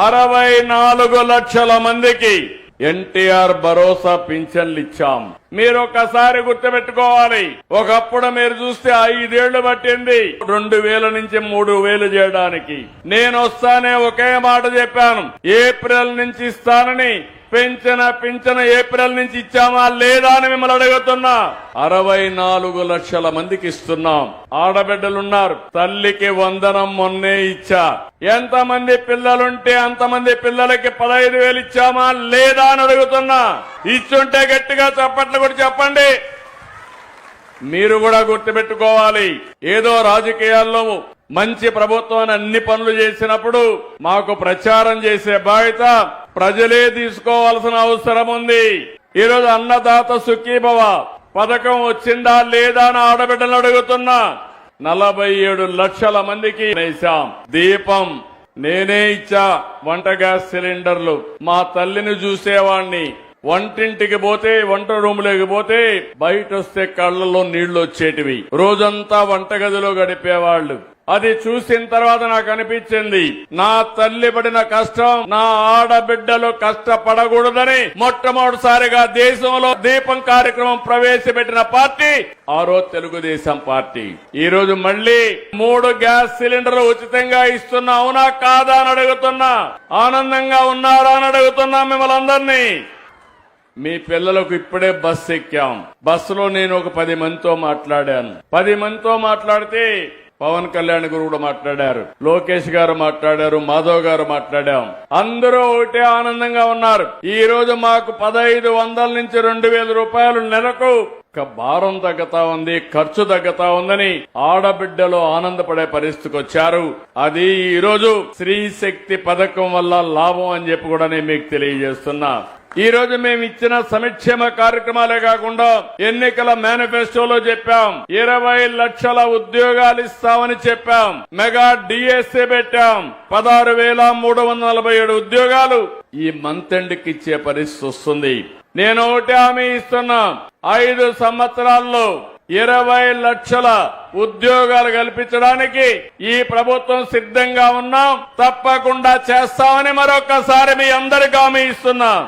64 లక్షల మందికి ఎన్టీఆర్ భరోసా పింఛన్లు ఇచ్చాం. మీరు ఒకసారి గుర్తుపెట్టుకోవాలి, ఒకప్పుడు మీరు చూస్తే 5 ఏళ్లు పట్టింది 2000 నుంచి 3000 చేయడానికి. నేను వస్తానే ఒకే మాట చెప్పాను, ఏప్రిల్ నుంచి ఇస్తానని. పింఛన ఏప్రిల్ నుంచి ఇచ్చామా లేదా అని మిమ్మల్ని అడుగుతున్నా. 64 లక్షల మందికి ఇస్తున్నాం. ఆడబిడ్డలున్నారు, తల్లికి వందనం మొన్నే ఇచ్చా. ఎంతమంది పిల్లలుంటే అంతమంది పిల్లలకి 15,000 ఇచ్చామా లేదా అని అడుగుతున్నా. ఇచ్చుంటే గట్టిగా చప్పట్లు కూడా చెప్పండి. మీరు కూడా గుర్తుపెట్టుకోవాలి, ఏదో రాజకీయాల్లో మంచి ప్రభుత్వాన్ని అన్ని పనులు చేసినప్పుడు మాకు ప్రచారం చేసే బాధ్యత ప్రజలే తీసుకోవాల్సిన అవసరం ఉంది. ఈరోజు అన్నదాత సుఖీభవ పథకం వచ్చిందా లేదా అని ఆడబిడ్డలు అడుగుతున్నా. 47 లక్షల మందికి వేశాం. దీపం నేనే ఇచ్చా. వంట గ్యాస్ సిలిండర్లు మా తల్లిని చూసేవాణ్ణి. వంటింటికి పోతే, వంట రూములోకి పోతే బయట వస్తే కళ్లలో నీళ్లు వచ్చేటివి. రోజంతా వంటగదిలో గడిపేవాళ్లు. అది చూసిన తర్వాత నాకు అనిపించింది, నా తల్లి పడిన కష్టం నా ఆడబిడ్డలు కష్టపడకూడదని మొట్టమొదటిసారిగా దేశంలో దీపం కార్యక్రమం ప్రవేశపెట్టిన పార్టీ ఆ రోజు తెలుగుదేశం పార్టీ. ఈ రోజు మళ్లీ 3 గ్యాస్ సిలిండర్లు ఉచితంగా ఇస్తున్నా. అవునా కాదా అని అడుగుతున్నా. ఆనందంగా ఉన్నారా అని అడుగుతున్నా మిమ్మల్ని అందరినీ. మీ పిల్లలకు ఇప్పుడే బస్సు ఎక్కాం. బస్సులో నేను ఒక 10 మందితో మాట్లాడాను. 10 మందితో మాట్లాడితే పవన్ కళ్యాణ్ గారు కూడా మాట్లాడారు, లోకేష్ గారు మాట్లాడారు, మాధవ్ గారు మాట్లాడాం. అందరూ ఒకటే ఆనందంగా ఉన్నారు. ఈ రోజు మాకు 1500 నుంచి 2000 రూపాయలు నెలకు భారం తగ్గుతా ఉంది, ఖర్చు తగ్గుతా ఉందని ఆడబిడ్డలు ఆనందపడే పరిస్థితికి వచ్చారు. అది ఈ రోజు స్త్రీ శక్తి పథకం వల్ల లాభం అని చెప్పి కూడా నేను మీకు తెలియజేస్తున్నా. ఈ రోజు మేము ఇచ్చిన సంక్షేమ కార్యక్రమాలే కాకుండా ఎన్నికల మేనిఫెస్టోలో చెప్పాం, 20 లక్షల ఉద్యోగాలు ఇస్తామని చెప్పాం. మెగా డిఎస్సీ పెట్టాం. 16,347 ఉద్యోగాలు ఈ మంత్ ఎండ్కి ఇచ్చే పరిస్థితి వస్తుంది. నేను ఒకటి హామీ ఇస్తున్నా, 5 సంవత్సరాల్లో 20 లక్షల ఉద్యోగాలు కల్పించడానికి ఈ ప్రభుత్వం సిద్ధంగా ఉన్నాం. తప్పకుండా చేస్తామని మరొకసారి మీ అందరికీ హామీ ఇస్తున్నాం.